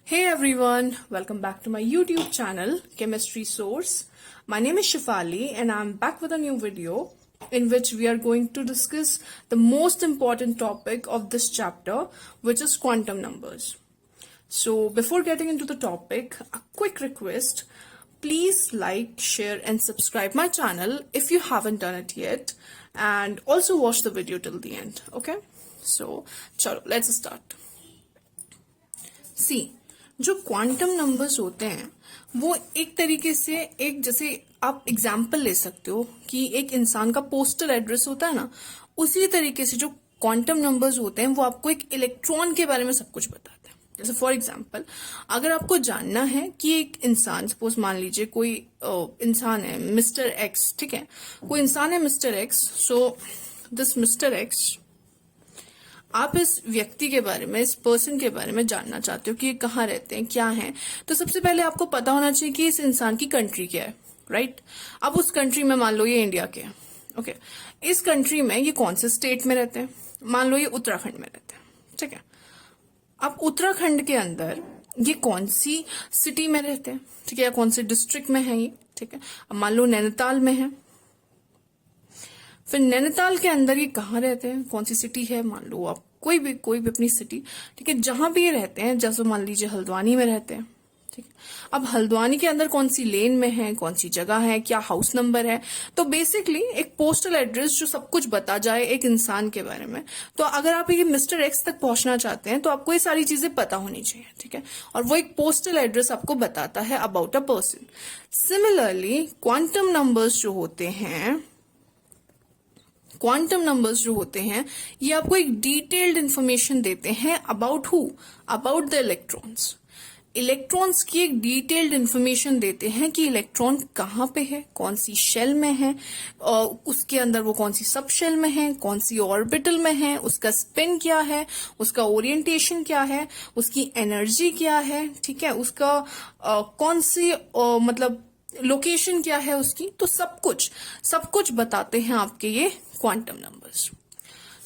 Hey everyone, welcome back to my YouTube channel, Chemistry Source. My name is Shifali and I'm back with a new video in which we are going to discuss the most important topic of this chapter, which is quantum numbers. So before getting into the topic, a quick request. Please like, share and subscribe my channel if you haven't done it yet, and also watch the video till the end. Okay, so chalo, let's start. See, जो quantum numbers होते हैं वो एक तरीके से एक जैसे आप एग्जाम्पल ले सकते हो कि एक इंसान का पोस्टल एड्रेस होता है ना, उसी तरीके से जो क्वांटम नंबर्स होते हैं वो आपको एक इलेक्ट्रॉन के बारे में सब कुछ बताते हैं। जैसे फॉर एग्जाम्पल, अगर आपको जानना है कि एक इंसान, सपोज मान लीजिए कोई इंसान है मिस्टर एक्स, ठीक है, कोई इंसान है mister x. So this mister x, आप इस व्यक्ति के बारे में, इस पर्सन के बारे में जानना चाहते हो कि ये कहाँ रहते हैं, क्या हैं, तो सबसे पहले आपको पता होना चाहिए कि इस इंसान की कंट्री क्या है, राइट। अब उस कंट्री में मान लो ये इंडिया के हैं, ओके। इस कंट्री में ये कौन से स्टेट में रहते हैं, मान लो ये उत्तराखंड में रहते हैं, ठीक है। अब उत्तराखंड के अंदर ये कौन सी सिटी में रहते हैं, ठीक है, या कौन से डिस्ट्रिक्ट में है ये, ठीक है। अब मान लो नैनीताल में है, फिर नैनीताल के अंदर ये कहाँ रहते हैं, कौन सी सिटी है, मान लो आप कोई भी अपनी सिटी, ठीक है, जहां भी ये रहते हैं। जैसे मान लीजिए हल्द्वानी में रहते हैं, ठीक है। अब हल्द्वानी के अंदर कौन सी लेन में है, कौन सी जगह है, क्या हाउस नंबर है। तो बेसिकली एक पोस्टल एड्रेस जो सब कुछ बता जाए एक इंसान के बारे में। तो अगर आप ये मिस्टर एक्स तक पहुंचना चाहते हैं तो आपको ये सारी चीजें पता होनी चाहिए, ठीक है। और वो एक पोस्टल एड्रेस आपको बताता है about a person. Similarly quantum numbers जो होते हैं, क्वांटम नंबर्स जो होते हैं ये आपको एक डिटेल्ड इंफॉर्मेशन देते हैं about who, about the electrons. Electrons की एक डिटेल्ड इंफॉर्मेशन देते हैं कि इलेक्ट्रॉन कहाँ पे है, कौन सी शेल में है, और उसके अंदर वो कौन सी सब शेल में है, कौन सी ऑर्बिटल में है, उसका स्पिन क्या है, उसका ओरिएंटेशन क्या है, उसकी एनर्जी क्या है, ठीक है, उसका कौन सी मतलब लोकेशन क्या है उसकी। तो सब कुछ बताते हैं आपके ये क्वांटम नंबर्स।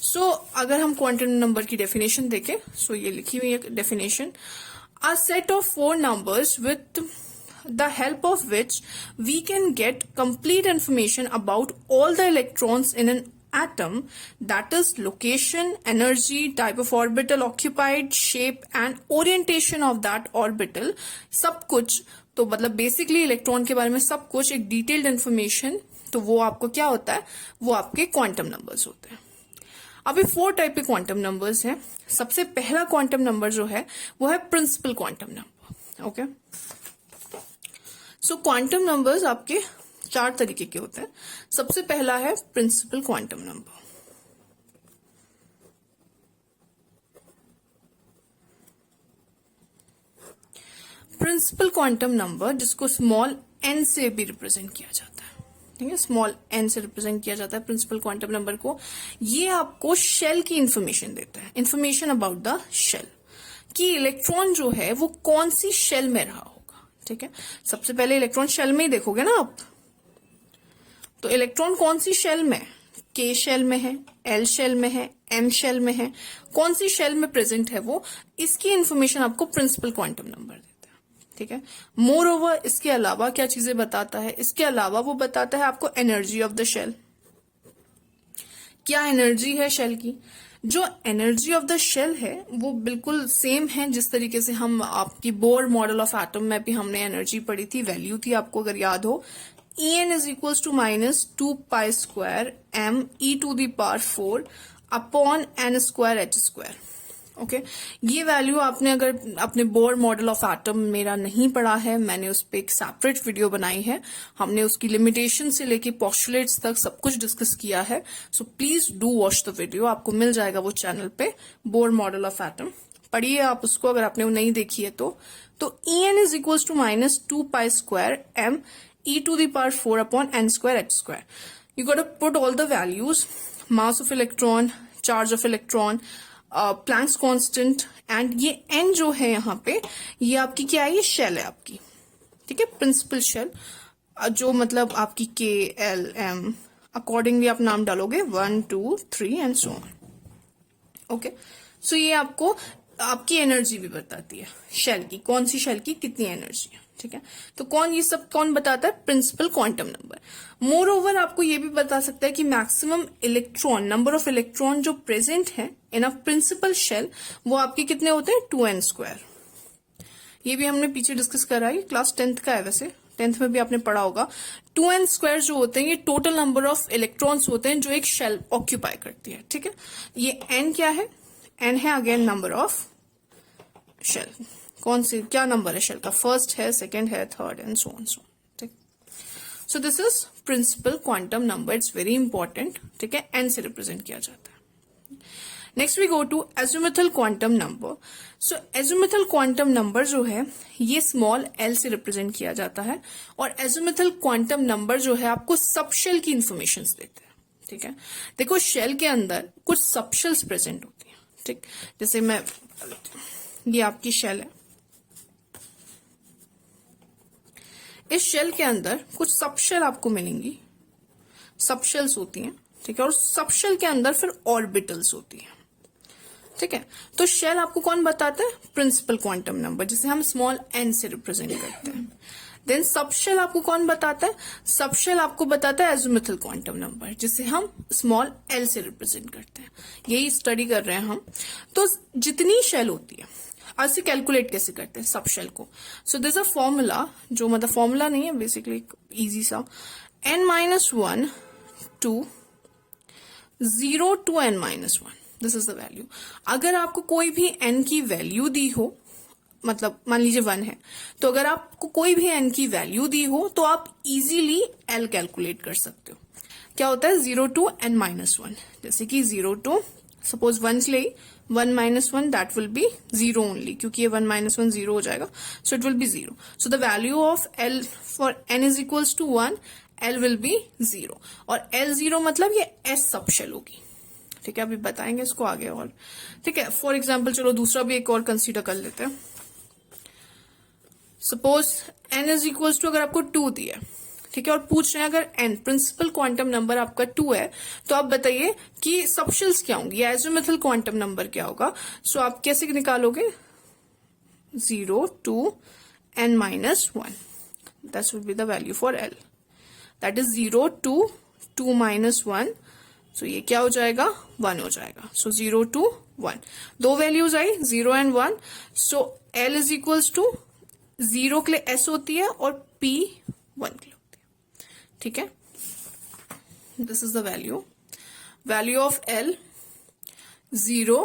सो अगर हम क्वांटम नंबर की डेफिनेशन देखें, सो ये लिखी हुई है definition, a set of 4 numbers with the help of which we can get complete information about all the electrons in an atom, that is location, energy, type of orbital occupied, shape and orientation of that orbital। सब कुछ, तो मतलब basically electron के बारे में सब कुछ, एक डिटेल्ड इंफॉर्मेशन, तो वो आपको क्या होता है, वो आपके क्वांटम नंबर्स होते हैं। अभी 4 टाइप के क्वांटम नंबर्स हैं। सबसे पहला क्वांटम नंबर जो है वो है principal quantum number, okay. So quantum numbers आपके 4 तरीके के होते हैं। सबसे पहला है principal quantum number. Principal quantum number, जिसको स्मॉल n से भी रिप्रेजेंट किया जाता है, ठीक है, स्मॉल n से रिप्रेजेंट किया जाता है प्रिंसिपल क्वांटम नंबर को। ये आपको शेल की इंफॉर्मेशन देता है, इंफॉर्मेशन अबाउट द शेल, कि इलेक्ट्रॉन जो है वो कौन सी शेल में रहा होगा, ठीक है। सबसे पहले इलेक्ट्रॉन शेल में ही देखोगे ना आप, तो इलेक्ट्रॉन कौन सी शेल में, के शेल में है, एल शेल में है, एम शेल में है, कौन सी शेल में प्रेजेंट है वो, इसकी इंफॉर्मेशन आपको प्रिंसिपल क्वांटम नंबर देता है, ठीक है। मोर ओवर इसके अलावा क्या चीजें बताता है, इसके अलावा वो बताता है आपको एनर्जी ऑफ द शेल, क्या एनर्जी है शेल की। जो एनर्जी ऑफ द शेल है वो बिल्कुल सेम है जिस तरीके से हम आपकी बोर मॉडल ऑफ एटम में भी हमने एनर्जी पढ़ी थी, वैल्यू थी आपको अगर याद हो, En is equals to minus 2 pi square m e to the power 4 upon n square h square, okay. ये वैल्यू आपने अगर अपने बोर मॉडल ऑफ एटम मेरा नहीं पढ़ा है, मैंने उस पर एक सेपरेट वीडियो बनाई है, हमने उसकी लिमिटेशन से लेके पोस्टुलेट्स तक सब कुछ डिस्कस किया है। So please do watch the video, आपको मिल जाएगा वो चैनल पे, बोर मॉडल ऑफ एटम, पढ़िए आप उसको अगर आपने वो नहीं देखी है तो। En is equals to minus 2 pi square m e to the power 4 upon n square h square। You got to put all the values, mass of electron, charge of electron, Planck's constant, and ये n जो है यहाँ पे, ये आपकी क्या है, ये शेल है आपकी, ठीक है, प्रिंसिपल शेल, जो मतलब आपकी के एल एम अकॉर्डिंगली आप नाम डालोगे 1 2 3 एंड सो ऑन, ओके। सो ये आपको आपकी एनर्जी भी बताती है शेल की, कौन सी शेल की कितनी एनर्जी है, ठीक है। तो कौन ये सब कौन बताता है? Principal quantum number. Moreover आपको ये भी बता सकता है कि maximum electron, number of electron जो प्रेजेंट है इन अ प्रिंसिपल शेल, वो आपके कितने होते हैं? 2n²। ये भी हमने पीछे डिस्कस करा है, क्लास 10th का है, वैसे 10th में भी आपने पढ़ा होगा। 2n² जो होते हैं ये टोटल नंबर ऑफ इलेक्ट्रॉन्स होते हैं जो एक शेल ऑक्यूपाई करती है, ठीक है। ये n क्या है? n है अगेन नंबर ऑफ शेल। कौन सी क्या नंबर है शेल का? फर्स्ट है, सेकंड है, third and so on so, ठीक। So this is principal quantum number, it's very important, ठीक है। n से रिप्रेजेंट किया जाता है। Next we go to azimuthal quantum number. So azimuthal quantum number जो है ये स्मॉल l से रिप्रेजेंट किया जाता है, और एजिमुथल क्वांटम नंबर जो है आपको सब शेल की इंफॉर्मेशन देते हैं, ठीक है। देखो शेल के अंदर कुछ सब शेल्स प्रेजेंट होती हैं, ठीक। जैसे मैं, ये आपकी शेल है, इस शेल के अंदर कुछ सब शेल आपको मिलेंगी, सब शेल्स होती हैं, ठीक है। और सब शेल के अंदर फिर ऑर्बिटल्स होती हैं, ठीक है। तो शेल आपको कौन बताता है? प्रिंसिपल क्वांटम नंबर, जिसे हम स्मॉल n से रिप्रेजेंट करते हैं। देन सब शेल आपको कौन बताता है? सब शेल आपको बताता है एजिमुथल क्वांटम नंबर, जिसे हम स्मॉल l से रिप्रेजेंट करते हैं। यही स्टडी कर रहे हैं हम। तो जितनी शेल होती है, ऐसे कैलकुलेट कैसे करते हैं सब शेल को? सो दिस अ फॉर्मूला, जो मतलब फॉर्मूला नहीं है, बेसिकली इजी सा, n-1 to 0 to n-1, this is the value. अगर आपको कोई भी n की वैल्यू दी हो, मतलब मान लीजिए 1 है, तो अगर आपको कोई भी n की वैल्यू दी हो तो आप इजीली l कैलकुलेट कर सकते हो। क्या होता है? 0 to n-1, जैसे कि 0 to सपोज 1 ले, 1-1 दैट विल बी 0 ओनली, क्योंकि ये 1-1 0 हो जाएगा, so it will be 0। So the value of l for n is equals to 1, l will be 0, और l 0 मतलब ये s सब शेल होगी, ठीक है। अभी बताएंगे इसको आगे और, ठीक है। फॉर एग्जाम्पल चलो दूसरा भी एक और कंसीडर कर लेते हैं। Suppose n is equals to, अगर आपको 2 दिया है, ठीक है, और पूछ रहे हैं अगर n प्रिंसिपल क्वांटम नंबर आपका 2 है, तो आप बताइए कि सब शेल्स क्या होंगी, या एजिमुथल क्वांटम नंबर क्या होगा। सो आप कैसे निकालोगे? 0 to n-1, that will be the value for l, that is 0 to 2-1, सो ये क्या हो जाएगा? 1 हो जाएगा। सो 0 to 1, दो वैल्यूज आई 0 and 1। So l is equals to 0 के लिए s होती है और p 1 के लिए होती है, ठीक है। This is the value of l। 0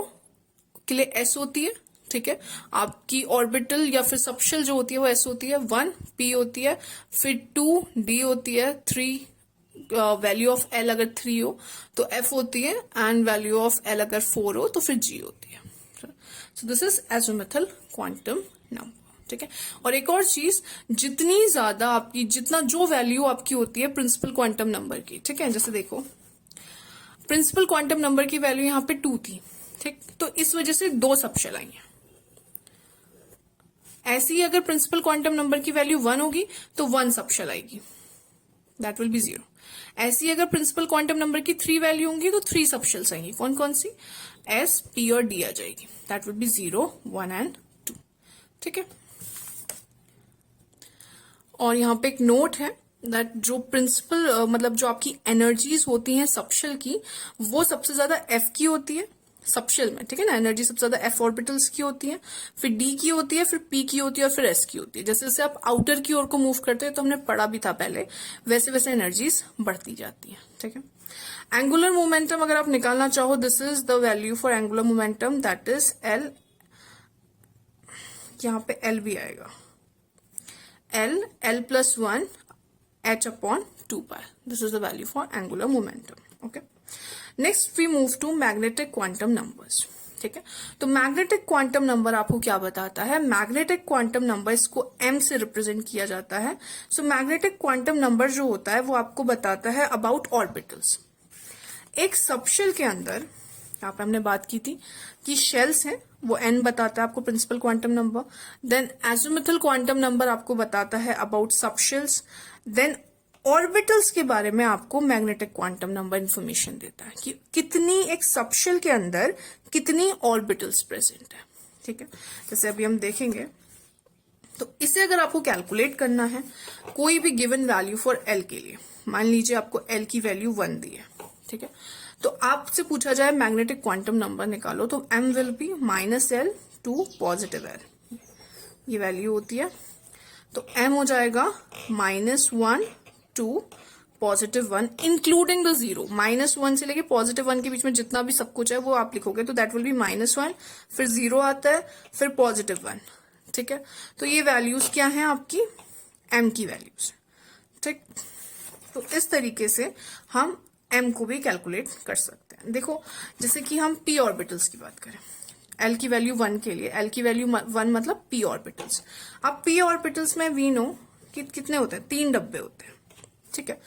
के लिए s होती है, ठीक है। आपकी ऑर्बिटल या फिर सबशेल जो होती है वो s होती है, 1 p होती है, फिर 2 d होती है, 3 वैल्यू ऑफ l अगर 3 हो तो f होती है, एंड वैल्यू ऑफ l अगर 4 हो तो फिर g होती है। सो this is azimuthal quantum number, ठीक है। और एक और चीज, जितनी ज्यादा आपकी, जितना जो वैल्यू आपकी होती है प्रिंसिपल क्वांटम नंबर की, ठीक है, जैसे देखो प्रिंसिपल क्वांटम नंबर की वैल्यू यहाँ पे 2 थी, ठीक, तो इस वजह से 2 सबशेल आई हैं। ऐसी ही अगर प्रिंसिपल क्वांटम नंबर की वैल्यू 1 होगी तो 1 सबशेल आएगी, दैट विल बी 0। ऐसी अगर प्रिंसिपल क्वांटम नंबर की 3 वैल्यू होंगी तो 3 सबशेल्स आएंगी, कौन कौन सी? s, p और d आ जाएगी, दैट विल बी 0, 1 एंड 2, ठीक है। और यहाँ पे एक नोट है, दैट जो प्रिंसिपल मतलब जो आपकी एनर्जीज होती हैं सबशेल की, वो सबसे ज्यादा f की होती है सबशेल में, ठीक है ना। एनर्जी सबसे ज्यादा f ऑर्बिटल्स की होती है, फिर d की होती है, फिर p की होती है, और फिर s की होती है। जैसे जैसे आप आउटर की ओर को मूव करते हैं, तो हमने पढ़ा भी था पहले, वैसे वैसे एनर्जीज बढ़ती जाती है, ठीक है। एंगुलर मोमेंटम अगर आप निकालना चाहो, this is the value for angular momentum, that is l, यहाँ पे l भी आएगा, l plus 1 h upon 2 pi. This is the value for angular momentum. Okay. Next we move to magnetic quantum numbers. ठीक है, तो magnetic quantum number आपको क्या बताता है? मैग्नेटिक क्वांटम नंबर, इसको m से रिप्रेजेंट किया जाता है। सो मैग्नेटिक क्वांटम नंबर जो होता है वो आपको बताता है अबाउट ऑर्बिटल्स। एक सबशेल के अंदर, यहाँ पे हमने बात की थी कि शेल्स हैं, वो n बताता है आपको principal quantum number. Then azimuthal quantum number आपको बताता है अबाउट सबशेल्स। देन ऑर्बिटल्स के बारे में आपको मैग्नेटिक क्वांटम नंबर इंफॉर्मेशन देता है कि कितनी, एक सबशेल के अंदर कितनी ऑर्बिटल्स प्रेजेंट है, ठीक है, जैसे अभी हम देखेंगे। तो इसे अगर आपको कैलकुलेट करना है कोई भी गिवन वैल्यू फॉर एल के लिए, मान लीजिए आपको एल की वैल्यू 1 दी है, ठीक है, तो आपसे पूछा जाए मैग्नेटिक क्वांटम नंबर निकालो, तो m will be -L to +L, ये वैल्यू होती है। तो एम हो जाएगा -1 टू +1 इंक्लूडिंग द 0, -1 से लेके +1 के बीच में जितना भी सब कुछ है वो आप लिखोगे, तो दैट विल बी -1, फिर 0 आता है, फिर +1, ठीक है। तो ये वैल्यूज क्या हैं आपकी एम की वैल्यूज, ठीक। तो इस तरीके से हम एम को भी कैलकुलेट कर सकते हैं। देखो जैसे कि हम p ऑर्बिटल्स की बात करें, एल की वैल्यू 1 के लिए, एल की वैल्यू 1 मतलब p ऑर्बिटल्स। अब p ऑर्बिटल्स में वी नो कि कितने होते हैं, 3 डब्बे होते हैं, ठीक है।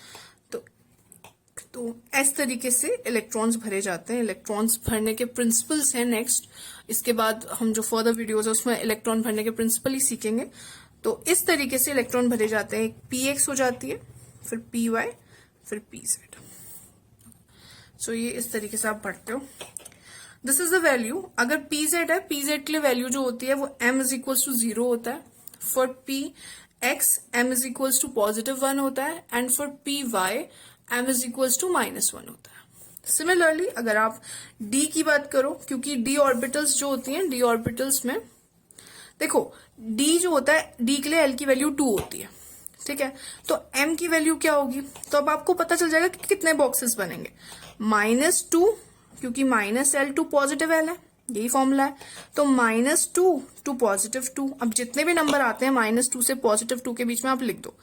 तो इस तरीके से इलेक्ट्रॉन्स भरे जाते हैं। इलेक्ट्रॉन्स भरने के प्रिंसिपल्स हैं नेक्स्ट, इसके बाद हम जो फर्दर वीडियोस है उसमें इलेक्ट्रॉन भरने के प्रिंसिपल ही सीखेंगे। तो इस तरीके से इलेक्ट्रॉन भरे जाते हैं, एक px हो जाती है, फिर py, फिर pz। सो ये इस तरीके से आप पढ़ते हो। This is the value. अगर pz है, pz के लिए वैल्यू जो होती है वो m इज इक्वल टू 0 होता है, for px m is equal to +1 होता है, and for py m is equal to -1 होता है। सिमिलरली अगर आप d की बात करो, क्योंकि d ऑर्बिटल्स जो होती हैं, d ऑर्बिटल्स में देखो d जो होता है, d के लिए l की वैल्यू 2 होती है, ठीक है। तो m की वैल्यू क्या होगी, तो अब आपको पता चल जाएगा कि कितने बॉक्सेस बनेंगे। -2, क्योंकि -L टू +L है, यही फॉर्मूला है। तो -2 टू +2, अब जितने भी नंबर आते हैं -2 से +2 के बीच में आप लिख दो,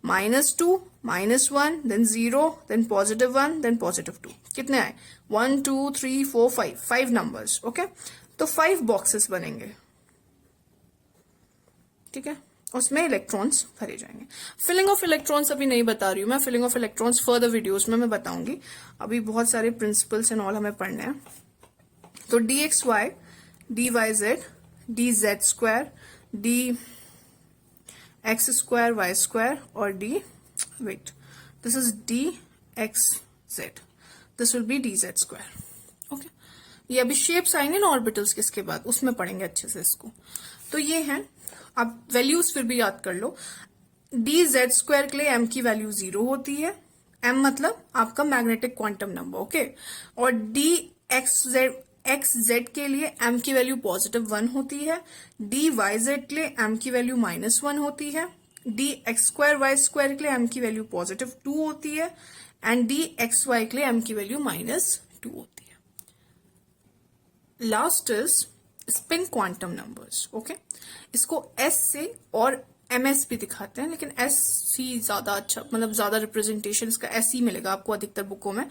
-2, -1, देन 0, देन +1, देन +2। कितने आए, 1 2 3 4 5 नंबर्स, ओके। तो 5 बॉक्सेस बनेंगे, ठीक है, उसमें इलेक्ट्रॉन्स भरे जाएंगे। फिलिंग ऑफ इलेक्ट्रॉन्स अभी नहीं बता रही हूं मैं, filling of electrons further videos में मैं बताऊंगी। अभी बहुत सारे प्रिंसिपल्स एंड ऑल हमें पढ़ने हैं। तो dxy, dyz, dz², dx² y² और this is dxz, this will be dz², okay. ये अभी शेप्स आएंगे ना ऑर्बिटल्स के, इसके बाद उसमें पढ़ेंगे अच्छे से इसको। तो ये है, आप वैल्यूज फिर भी याद कर लो। dz² के लिए m की वैल्यू 0 होती है, m मतलब आपका मैग्नेटिक क्वांटम नंबर, ओके। और xz के लिए m की वैल्यू +1 होती है, dyz के लिए m की वैल्यू -1 होती है, dx² y² के लिए m की वैल्यू +2 होती है, एंड dxy के लिए m की वैल्यू -2 होती है। Last is spin quantum numbers, okay. इसको s से और ms भी दिखाते हैं, लेकिन s ही ज्यादा अच्छा, मतलब ज्यादा रिप्रेजेंटेशन इसका s ही मिलेगा आपको अधिकतर बुकों में।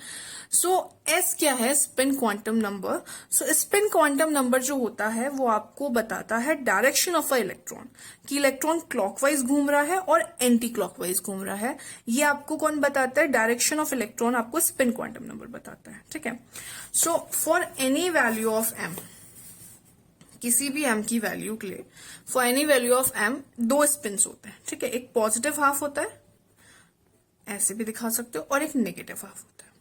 सो s क्या है, स्पिन क्वांटम नंबर। सो स्पिन क्वांटम नंबर जो होता है वो आपको बताता है डायरेक्शन ऑफ अ इलेक्ट्रॉन, कि इलेक्ट्रॉन क्लॉकवाइज घूम रहा है और एंटी क्लॉकवाइज घूम रहा है। ये आपको कौन बताता है, डायरेक्शन ऑफ इलेक्ट्रॉन आपको स्पिन क्वांटम नंबर बताता है, ठीक है। So for any value of m, किसी भी m की वैल्यू के लिए, for any value of m 2 spins होते हैं, ठीक है। एक पॉजिटिव हाफ होता है, ऐसे भी दिखा सकते हो, और एक नेगेटिव हाफ होता है,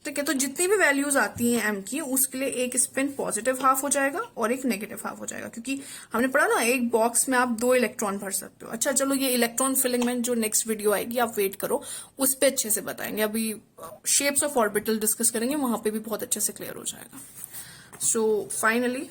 ठीक है। तो जितनी भी वैल्यूज आती हैं m की, उसके लिए एक स्पिन पॉजिटिव हाफ हो जाएगा और एक नेगेटिव हाफ हो जाएगा, क्योंकि हमने पढ़ा ना एक बॉक्स में आप 2 इलेक्ट्रॉन भर सकते हो। अच्छा चलो, ये इलेक्ट्रॉन फिलिंग में जो नेक्स्ट वीडियो आएगी आप वेट करो, उस पर अच्छे से बताएंगे। अभी शेप्स ऑफ ऑर्बिटल डिस्कस करेंगे, वहां पे भी बहुत अच्छे से क्लियर हो जाएगा। So finally